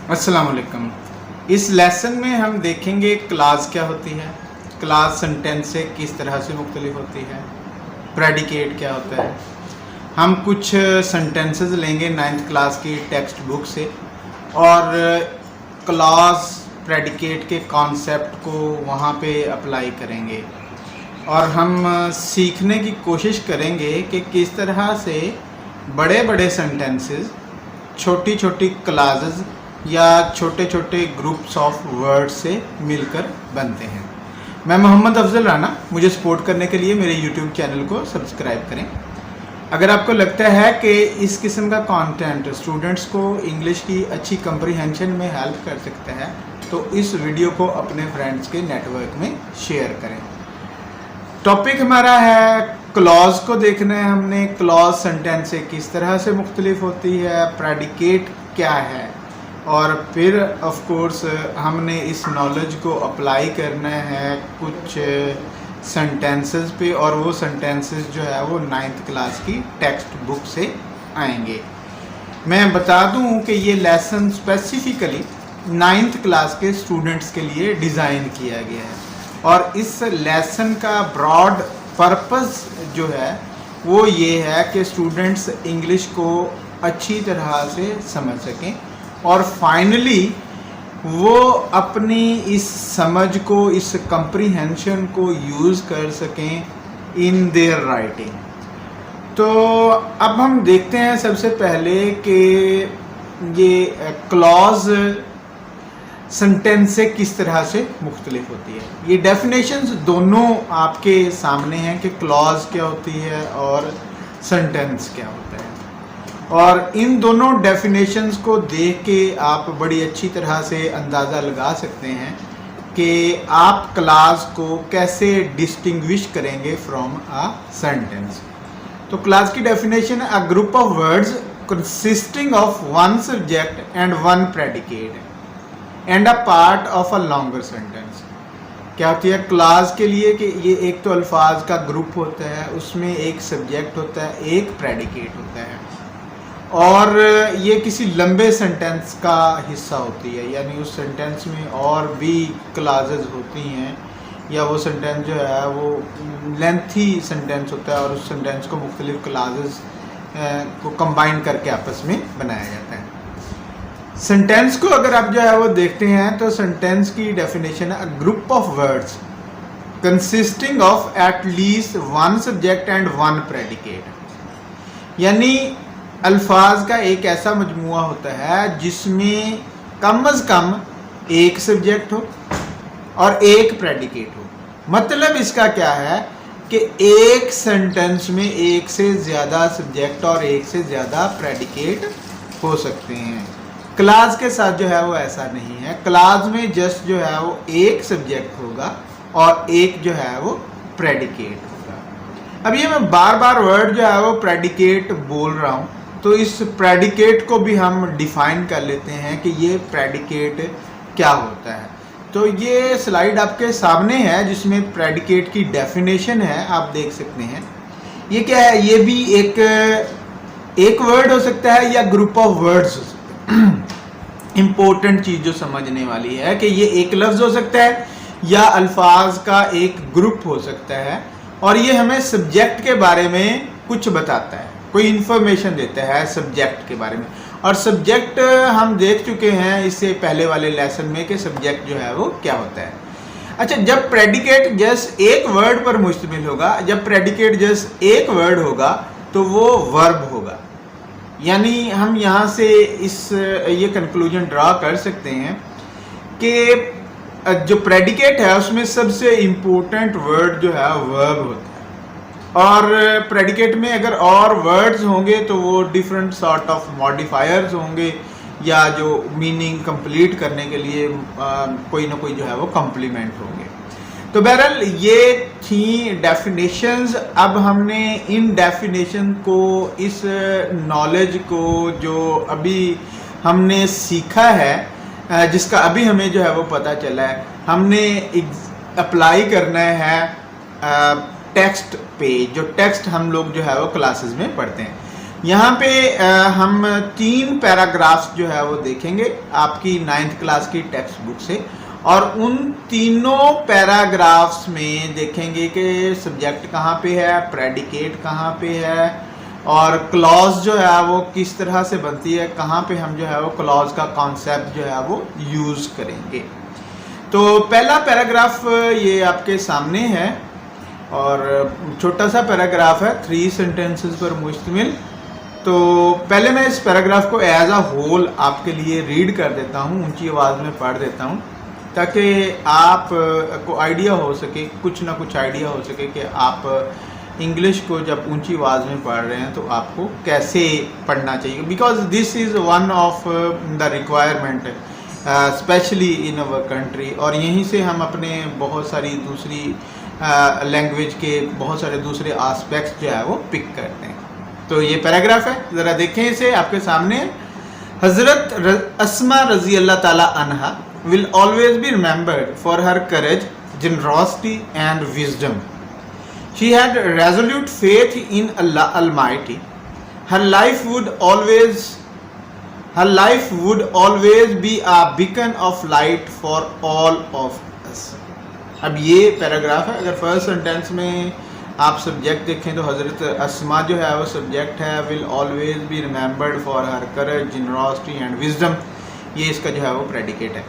अस्सलाम वालेकुम। इस लेसन में हम देखेंगे क्लास क्या होती है, क्लास सेंटेंस से किस तरह से मुख्तलिफ होती है, प्रेडिकेट क्या होता है। हम कुछ सेंटेंसेस लेंगे 9th क्लास की टेक्स्ट बुक से और क्लास प्रेडिकेट के कॉन्सेप्ट को वहाँ पे अप्लाई करेंगे और हम सीखने की कोशिश करेंगे कि किस तरह से बड़े बड़े सेंटेंसेस छोटी छोटी क्लासेस या छोटे छोटे ग्रुप्स ऑफ वर्ड से मिलकर बनते हैं। मैं मोहम्मद अफजल राना, मुझे सपोर्ट करने के लिए मेरे यूट्यूब चैनल को सब्सक्राइब करें। अगर आपको लगता है कि इस किस्म का कंटेंट स्टूडेंट्स को इंग्लिश की अच्छी कंप्रीहेंशन में हेल्प कर सकता है तो इस वीडियो को अपने फ्रेंड्स के नेटवर्क में शेयर करें। टॉपिक हमारा है क्लॉज को देखना है हमने, क्लॉज सेंटेंस से किस तरह से मुख्तलिफ होती है, प्रेडिकेट क्या है, और फिर ऑफ कोर्स हमने इस नॉलेज को अप्लाई करना है कुछ सेंटेंसेस पे और वो सेंटेंसेस जो है वो 9th क्लास की टेक्स्ट बुक से आएंगे। मैं बता दूं कि ये लेसन स्पेसिफिकली 9th क्लास के स्टूडेंट्स के लिए डिज़ाइन किया गया है और इस लेसन का ब्रॉड पर्पस जो है वो ये है कि स्टूडेंट्स इंग्लिश को अच्छी तरह से समझ सकें और फाइनली वो अपनी इस समझ को, इस कंप्रीहेंशन को यूज़ कर सकें इन देयर राइटिंग। तो अब हम देखते हैं सबसे पहले कि ये क्लॉज सेंटेंस से किस तरह से मुख्तलिफ होती है। ये डेफिनेशंस दोनों आपके सामने हैं कि क्लॉज क्या होती है और सेंटेंस क्या होता है, और इन दोनों डेफिनेशंस को देख के आप बड़ी अच्छी तरह से अंदाज़ा लगा सकते हैं कि आप क्लास को कैसे डिस्टिंग्विश करेंगे फ्रॉम अ सेंटेंस। तो क्लास की डेफिनेशन है a group of words consisting of one subject and one predicate and a part of a longer sentence. क्या होती है क्लास के लिए कि ये एक तो अल्फाज का ग्रुप होता है, उसमें एक सब्जेक्ट होता है, एक प्रेडिकेट होता है और ये किसी लंबे सेंटेंस का हिस्सा होती है, यानी उस सेंटेंस में और भी क्लासेस होती हैं या वो सेंटेंस जो है वो लेंथी सेंटेंस होता है और उस सेंटेंस को मुख्तलिफ क्लासेस को कंबाइन करके आपस में बनाया जाता है। सेंटेंस को अगर आप जो है वो देखते हैं तो सेंटेंस की डेफिनेशन है a group of words consisting of at least one subject and one predicate, यानी अल्फाज का एक ऐसा मजमुआ होता है जिसमें कम अज़ कम एक सब्जेक्ट हो और एक प्रेडिकेट हो। मतलब इसका क्या है कि एक सेंटेंस में एक से ज़्यादा सब्जेक्ट और एक से ज़्यादा प्रेडिकेट हो सकते हैं। क्लास के साथ जो है वो ऐसा नहीं है। क्लास में जस्ट जो है वो एक सब्जेक्ट होगा और एक जो है वो प्रेडिकेट होगा। अब ये मैं बार बार वर्ड जो है वो प्रेडिकेट बोल रहा हूँ तो इस प्रेडिकेट को भी हम डिफाइन कर लेते हैं कि ये प्रेडिकेट क्या होता है। तो ये स्लाइड आपके सामने है जिसमें प्रेडिकेट की डेफिनेशन है, आप देख सकते हैं। ये क्या है, ये भी एक वर्ड हो सकता है या ग्रुप ऑफ वर्ड्स हो सकते हैं। इम्पोर्टेंट चीज़ जो समझने वाली है कि ये एक लफ्ज़ हो सकता है या अल्फाज का एक ग्रुप हो सकता है और ये हमें सब्जेक्ट के बारे में कुछ बताता है, कोई इन्फॉर्मेशन देता है सब्जेक्ट के बारे में। और सब्जेक्ट हम देख चुके हैं इससे पहले वाले लेसन में कि सब्जेक्ट जो है वो क्या होता है। अच्छा, जब प्रेडिकेट जस्ट एक वर्ड पर मुश्तमिल होगा, जब प्रेडिकेट जस्ट एक वर्ड होगा तो वो वर्ब होगा, यानी हम यहाँ से ये कंक्लूजन ड्रा कर सकते हैं कि जो प्रेडिकेट है उसमें सबसे इम्पोर्टेंट वर्ड जो है वर्ब होता है और प्रेडिकेट में अगर और वर्ड्स होंगे तो वो डिफरेंट सॉर्ट ऑफ मॉडिफायर्स होंगे या जो मीनिंग कंप्लीट करने के लिए कोई ना कोई जो है वो कम्प्लीमेंट होंगे। तो बहरहाल ये थी डेफिनेशंस। अब हमने इन डेफिनेशन को, इस नॉलेज को जो अभी हमने सीखा है, जिसका अभी हमें जो है वो पता चला है, हमने अप्लाई करना है टेक्स्ट पे, जो टेक्स्ट हम लोग जो है वो क्लासेस में पढ़ते हैं। यहाँ पे हम 3 पैराग्राफ्स जो है वो देखेंगे आपकी 9th क्लास की टेक्स्ट बुक से, और उन तीनों पैराग्राफ्स में देखेंगे कि सब्जेक्ट कहाँ पे है, प्रेडिकेट कहाँ पे है, और क्लॉज जो है वो किस तरह से बनती है, कहाँ पे हम जो है वो क्लॉज का कॉन्सेप्ट जो है वो यूज़ करेंगे। तो पहला पैराग्राफ ये आपके सामने है और छोटा सा पैराग्राफ है, 3 सेंटेंसेस पर मुश्तमिल। तो पहले मैं इस पैराग्राफ को एज अ होल आपके लिए रीड कर देता हूँ, ऊंची आवाज़ में पढ़ देता हूँ, ताकि आप को आइडिया हो सके, कुछ ना कुछ आइडिया हो सके कि आप इंग्लिश को जब ऊंची आवाज़ में पढ़ रहे हैं तो आपको कैसे पढ़ना चाहिए, because this is one of the requirement specially in our country. और यहीं से हम अपने बहुत सारी दूसरी लैंग्वेज के बहुत सारे दूसरे आस्पेक्ट्स जो है वो पिक करते हैं। तो ये पैराग्राफ है, ज़रा देखें इसे आपके सामने। हज़रत अस्मा रज़ी अल्लाह ताला अन्हा will always be remembered for her courage, generosity and wisdom. She had resolute faith in Allah Almighty. Her life would always be a beacon of light for all of us. अब ये पैराग्राफ है। अगर first sentence में आप subject देखें तो हज़रत अस्मा जो है वो सब्जेक्ट है, will always be remembered for her courage, generosity and wisdom, ये इसका जो है वो प्रेडिकेट है।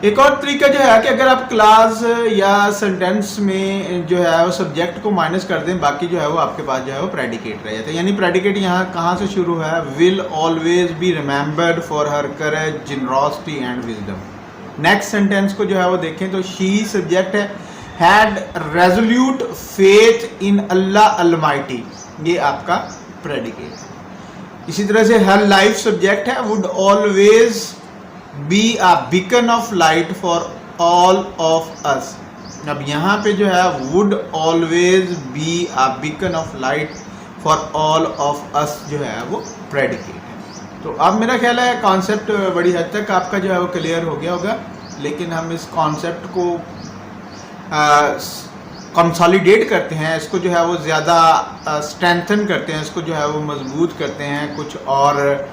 एक और तरीका जो है कि अगर आप क्लास या सेंटेंस में जो है वो सब्जेक्ट को माइनस कर दें, बाकी जो है वो आपके पास जो है वो प्रेडिकेट रह जाता है। यानी प्रेडिकेट यहाँ कहाँ से शुरू है, will always be remembered for her courage, generosity and wisdom. Next sentence को जो है वो देखें तो शी सब्जेक्ट है, had resolute faith in Allah almighty, ये आपका प्रेडिकेट। इसी तरह से हर लाइफ सब्जेक्ट है, would always be a beacon of light for all of us. अब यहाँ पे जो है would always be a beacon of light for all of us जो है वो प्रेडिकेट है। तो अब मेरा ख्याल है कॉन्सेप्ट बड़ी हद तक आपका जो है वो क्लियर हो गया होगा, लेकिन हम इस कॉन्सेप्ट को कंसोलिडेट करते हैं, इसको जो है वो ज़्यादा स्ट्रेंथन करते हैं, इसको जो है वो मजबूत करते हैं, कुछ और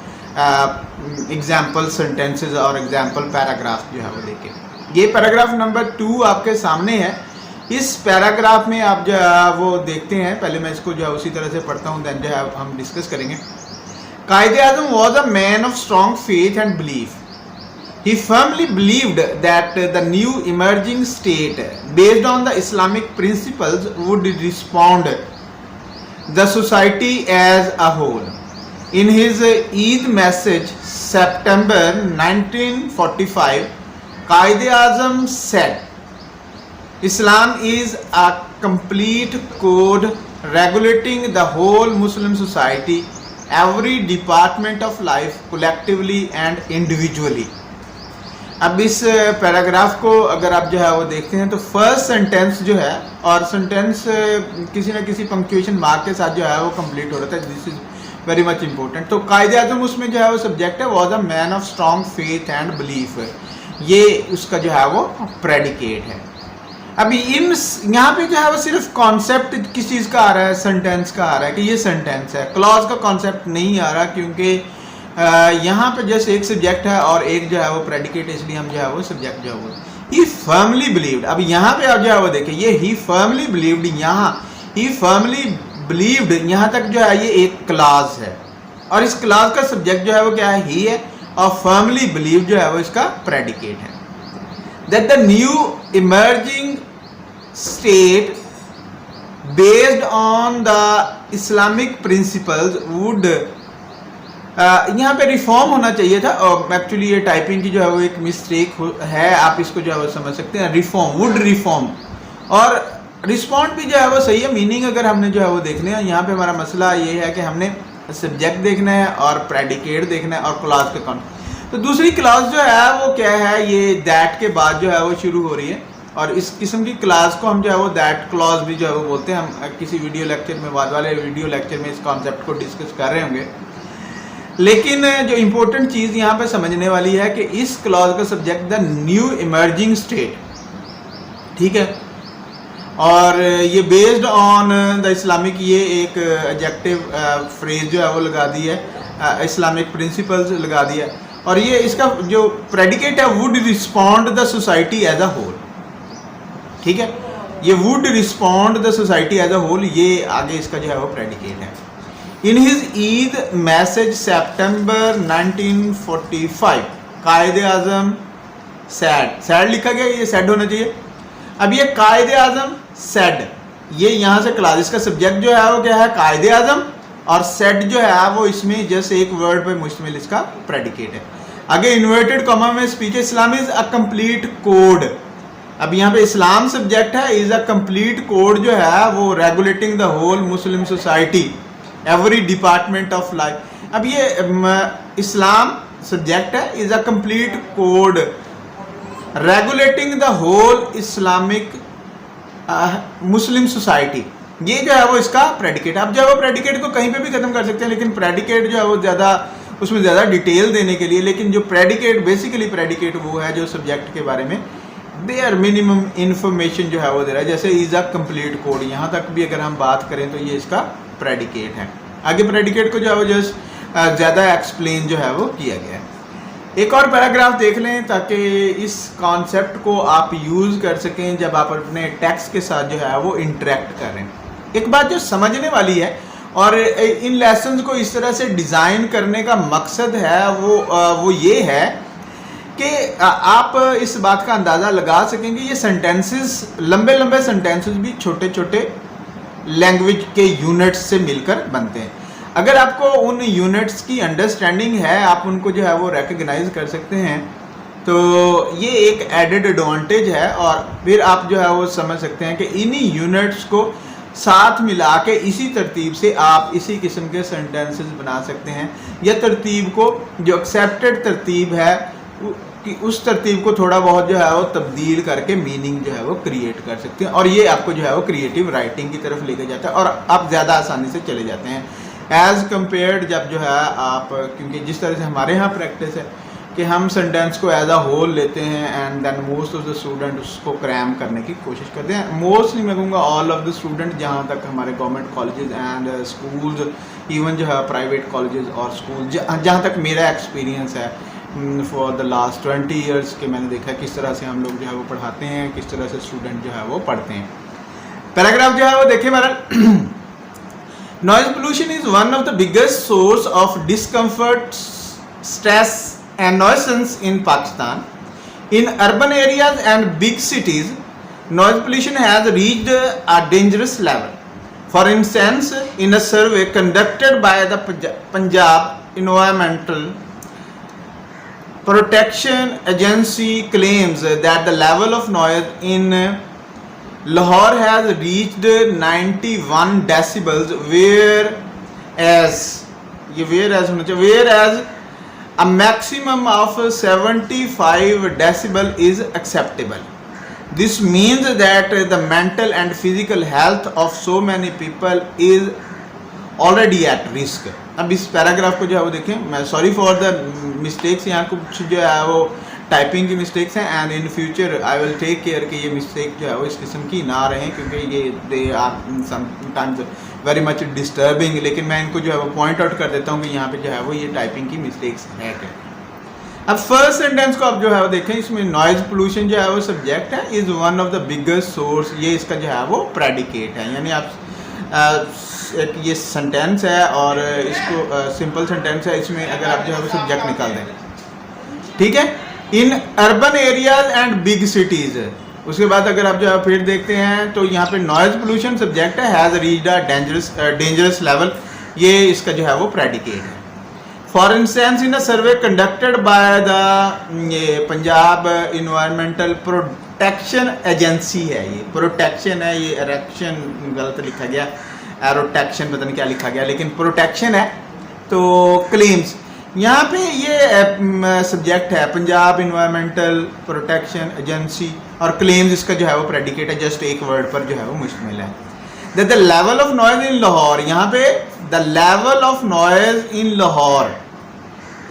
एग्जाम्पल सेंटेंसेस और एग्जाम्पल पैराग्राफ जो है वो देखें। ये पैराग्राफ नंबर 2 आपके सामने है। इस पैराग्राफ में आप जो है वो देखते हैं, पहले मैं इसको जो है उसी तरह से पढ़ता हूँ, देन जो है हम डिस्कस करेंगे। Quaid-e Azam was a man of strong faith and belief. He firmly believed that the new emerging state, based on the Islamic principles, would respond the society as a whole. In his Eid message, September 1945, Quaid-e-Azam said, Islam is a complete code regulating the whole Muslim society, every department of life, collectively and individually. अब इस paragraph को अगर आप जो है वो देखते हैं तो फर्स्ट सेंटेंस जो है, और सेंटेंस किसी न किसी पंक्चुएशन मार्क के साथ जो है वो कंप्लीट हो रहा था, this is very much important. तो कायदे आज़म उसमें जो है वो सब्जेक्ट है, was a man of strong faith and belief, ये उसका जो है वो प्रेडिकेट है। अभी इन यहाँ पे जो है वो सिर्फ कॉन्सेप्ट किस चीज़ का आ रहा है, सेंटेंस का आ रहा है कि ये सेंटेंस है, क्लॉज का कॉन्सेप्ट नहीं आ रहा, क्योंकि यहाँ पे जैसे एक सब्जेक्ट है और एक जो है वो प्रेडिकेट, इसलिए हम जो है वो सब्जेक्ट जो है वो ही फर्मली बिलीव्ड। अब यहाँ पे आप जो है वो देखें, ये ही फर्मली बिलीव्ड, यहाँ ही फर्मली बिलीव्ड, यहाँ तक जो है ये एक क्लास है, और इस क्लास का सब्जेक्ट जो है वो क्या है, ही है, और फर्मली बिलीव जो है वो इसका प्रेडिकेट है। That the new emerging state based on the Islamic principles would, यहाँ पे रिफॉर्म होना चाहिए था, और एक्चुअली ये टाइपिंग की जो है वो एक मिस्टेक है, आप इसको जो है वो समझ सकते हैं, रिफॉर्म, वुड रिफॉर्म, और रिस्पॉन्ड भी जो है वो सही है, मीनिंग अगर हमने जो है वो देखने हैं। यहाँ पे हमारा मसला ये है कि हमने सब्जेक्ट देखना है और प्रेडिकेट देखना है और क्लॉज का कौन। तो दूसरी क्लॉज जो है वो क्या है, ये दैट के बाद जो है वो शुरू हो रही है, और इस किस्म की क्लास को हम जो है वो दैट क्लॉज भी जो है वो बोलते हैं। हम किसी वीडियो लेक्चर में, बाद वाले वीडियो लेक्चर में इस कॉन्सेप्ट को डिस्कस कर रहे होंगे, लेकिन जो इम्पोर्टेंट चीज़ यहाँ पे समझने वाली है कि इस क्लॉज का subject the new emerging state, ठीक है, और ये बेस्ड ऑन द इस्लामिक, ये एक एडजेक्टिव फ्रेज जो है वो लगा दी है, इस्लामिक प्रिंसिपल्स लगा दिया है। और ये इसका जो प्रेडिकेट है would respond the society as a whole, ठीक है, ये would respond the society as a whole, ये आगे इसका जो है वो प्रेडिकेट है। In his Eid message September 1945 Quaid e Azam sad, sad लिखा गया, ये सैड होना चाहिए। अब ये कायदे आजम सैड, ये यहाँ से क्लास, इसका सब्जेक्ट जो है वो क्या है, कायदे आजम, और सेट जो है वो इसमें जस्ट एक वर्ड पे मुश्तमिल इसका प्रेडिकेट है। आगे इन्वर्टेड कॉमा में speech, Islam is a complete code. अब यहाँ पे इस्लाम सब्जेक्ट है, इज अ कंप्लीट कोड जो है वो regulating the whole Muslim society every department of life. अब ये इस्लाम सब्जेक्ट है, is a complete code regulating the whole Islamic Muslim society, ये जो है वो इसका प्रेडिकेट है। अब जो है वो प्रेडिकेट को कहीं पे भी खत्म कर सकते हैं, लेकिन प्रेडिकेट जो है वो ज़्यादा, उसमें ज़्यादा डिटेल देने के लिए, लेकिन जो प्रेडिकेट बेसिकली प्रेडिकेट वो है जो सब्जेक्ट के बारे में देयर मिनिमम इन्फॉर्मेशन जो है वो दे रहा है। जैसे इज अ कंप्लीट कोड, यहाँ तक भी अगर हम बात करें तो ये इसका प्रेडिकेट है। आगे प्रेडिकेट को जो है वो जस्ट ज़्यादा एक्सप्लेन जो है वो किया गया है। एक और पैराग्राफ देख लें ताकि इस कॉन्सेप्ट को आप यूज़ कर सकें जब आप अपने टेक्स्ट के साथ जो है वो इंटरेक्ट कर रहे हैं। एक बात जो समझने वाली है, और इन लेसन्स को इस तरह से डिज़ाइन करने का मकसद है वो ये है कि आप इस बात का अंदाज़ा लगा सकेंगे ये सेंटेंसेस, लंबे लंबे सेंटेंसेस भी छोटे छोटे लैंग्वेज के यूनिट्स से मिलकर बनते हैं। अगर आपको उन यूनिट्स की अंडरस्टैंडिंग है, आप उनको जो है वो रिकग्नाइज कर सकते हैं, तो ये एक एडेड एडवांटेज है। और फिर आप जो है वो समझ सकते हैं कि इन्हीं यूनिट्स को साथ मिला के इसी तरतीब से आप इसी किस्म के सेंटेंसेस बना सकते हैं, या तरतीब को जो एक्सेप्टेड तरतीब है कि उस तरतीब को थोड़ा बहुत जो है वो तब्दील करके मीनिंग जो है वो क्रिएट कर सकते हैं। और ये आपको जो है वो क्रिएटिव राइटिंग की तरफ लेके जाता है और आप ज़्यादा आसानी से चले जाते हैं एज़ कम्पेयर्ड जब जो है आप, क्योंकि जिस तरह से हमारे यहाँ प्रैक्टिस है कि हम सेंटेंस को एज अ होल लेते हैं and then most of the student उसको क्रैम करने की कोशिश करते हैं। मोस्टली मैं कहूँगा ऑल ऑफ द स्टूडेंट, जहाँ तक हमारे government colleges and schools, even जो है प्राइवेट कॉलेजेस और स्कूल, जहाँ तक मेरा एक्सपीरियंस है फॉर द लास्ट 20 ईयर्स के, मैंने देखा किस तरह से हम लोग जो है वो पढ़ाते हैं, किस तरह से स्टूडेंट जो है वो पढ़ते हैं। पैराग्राफ जो है वो देखिए मेरा, noise pollution is one of the biggest source of discomfort, stress and nuisance in Pakistan. In urban areas and big cities, noise pollution has reached a dangerous level. For instance, in a survey conducted by the Punjab Environmental Protection Agency claims that the level of noise in Lahore has reached 91 decibels, whereas a maximum of 75 decibel is acceptable. This means that the mental and physical health of so many people is already at risk. अब इस paragraph को जो है वो देखें, मैं sorry for the mistakes, यहाँ कुछ जो है वो टाइपिंग की मिस्टेक्स हैं and in future I will take care कि ये मिस्टेक जो है वो इस किस्म की ना रहें, क्योंकि ये they are sometimes very much disturbing. लेकिन मैं इनको जो है वो पॉइंट आउट कर देता हूँ कि यहाँ पे जो है वो ये टाइपिंग की मिस्टेक्स है। अब फर्स्ट सेंटेंस को आप जो है वो देखें, इसमें नॉइज पोल्यूशन जो है वो सब्जेक्ट है, is one of the biggest source, ये इसका जो है वो प्रेडिकेट है। यानी आप एक ये सेंटेंस है और इसको सिंपल सेंटेंस है, इसमें अगर आप जो है वो सब्जेक्ट निकाल दें, ठीक है, in urban areas and big cities. उसके बाद अगर आप जो है फिर देखते हैं तो यहाँ पे नॉइज पोल्यूशन सब्जेक्ट है, has reached a dangerous level, ये इसका जो है वो प्रेडिकेट है। For instance in a survey conducted by the Punjab environmental protection agency है, ये प्रोटेक्शन है, ये इरेक्शन गलत लिखा गया, एरोटेक्शन पता नहीं क्या लिखा गया, लेकिन प्रोटेक्शन है। तो क्लेम्स यहाँ पे ये सब्जेक्ट है पंजाब इन्वायरमेंटल प्रोटेक्शन एजेंसी, और क्लेम्स इसका जो है वो प्रेडिकेट है, जस्ट एक वर्ड पर जो है वो मुश्तमिल है। The level of noise in Lahore, यहाँ पे the level of noise in Lahore,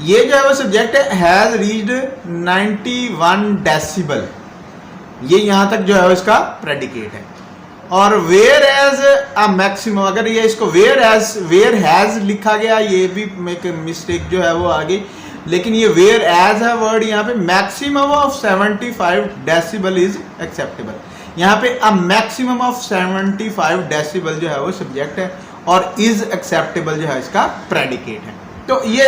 ये जो है वो सब्जेक्ट है, हैज रीच्ड 91 डेसिबल, ये यहाँ तक जो है वो इसका प्रेडिकेट है। और वेयर एज अ मैक्सिमम, अगर ये इसको वेयर हैज लिखा गया, ये भी मिस्टेक जो है वो आ गई, लेकिन ये वेयर एज है वर्ड, यहाँ पे maximum of 75 decibel is acceptable. यहाँ पे अ मैक्सिमम ऑफ 75 डेसिबल जो है वो सब्जेक्ट है और इज एक्सेप्टेबल जो है इसका प्रेडिकेट है। तो ये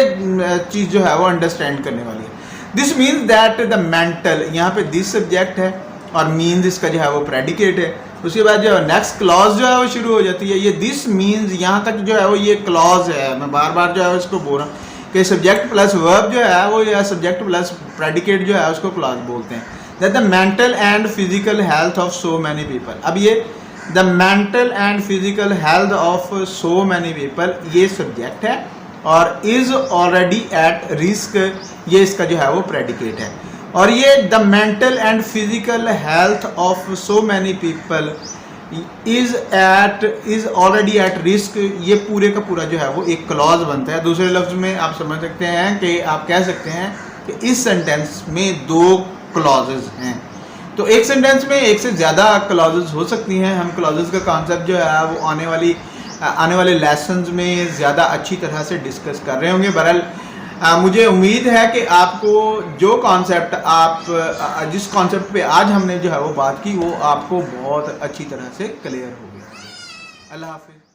चीज जो है वो अंडरस्टैंड करने वाली है। This means that the mental, यहाँ पे दिस सब्जेक्ट है और मीन्स इसका जो है वो प्रेडिकेट है। उसके बाद जो नेक्स्ट क्लॉज जो है वो शुरू हो जाती है। ये दिस मीन्स यहाँ तक जो है वो ये क्लॉज है, मैं बार बार जो है इसको बोल रहा हूँ कि सब्जेक्ट प्लस वर्ब जो है वो, या सब्जेक्ट प्लस प्रेडिकेट जो है उसको क्लॉज बोलते हैं। That the mental and physical health of so many people, अब ये the mental and physical health of so many people ये सब्जेक्ट है और इज ऑलरेडी एट रिस्क ये इसका जो है वो प्रेडिकेट है। और ये the mental and physical health of so many people is already at risk, ये पूरे का पूरा जो है वो एक क्लॉज बनता है। दूसरे लफ्ज में आप समझ सकते हैं कि आप कह सकते हैं कि इस सेंटेंस में दो क्लॉजेज हैं। तो एक सेंटेंस में एक से ज़्यादा क्लॉजेज हो सकती हैं। हम क्लॉजेज का कॉन्सेप्ट जो है वो आने वाले लेसन्स में ज़्यादा अच्छी तरह से डिस्कस कर रहे होंगे। बहरहाल मुझे उम्मीद है कि आपको जो कॉन्सेप्ट जिस कॉन्सेप्ट पे आज हमने जो है वो बात की वो आपको बहुत अच्छी तरह से क्लियर हो गया। अल्लाह हाफिज़।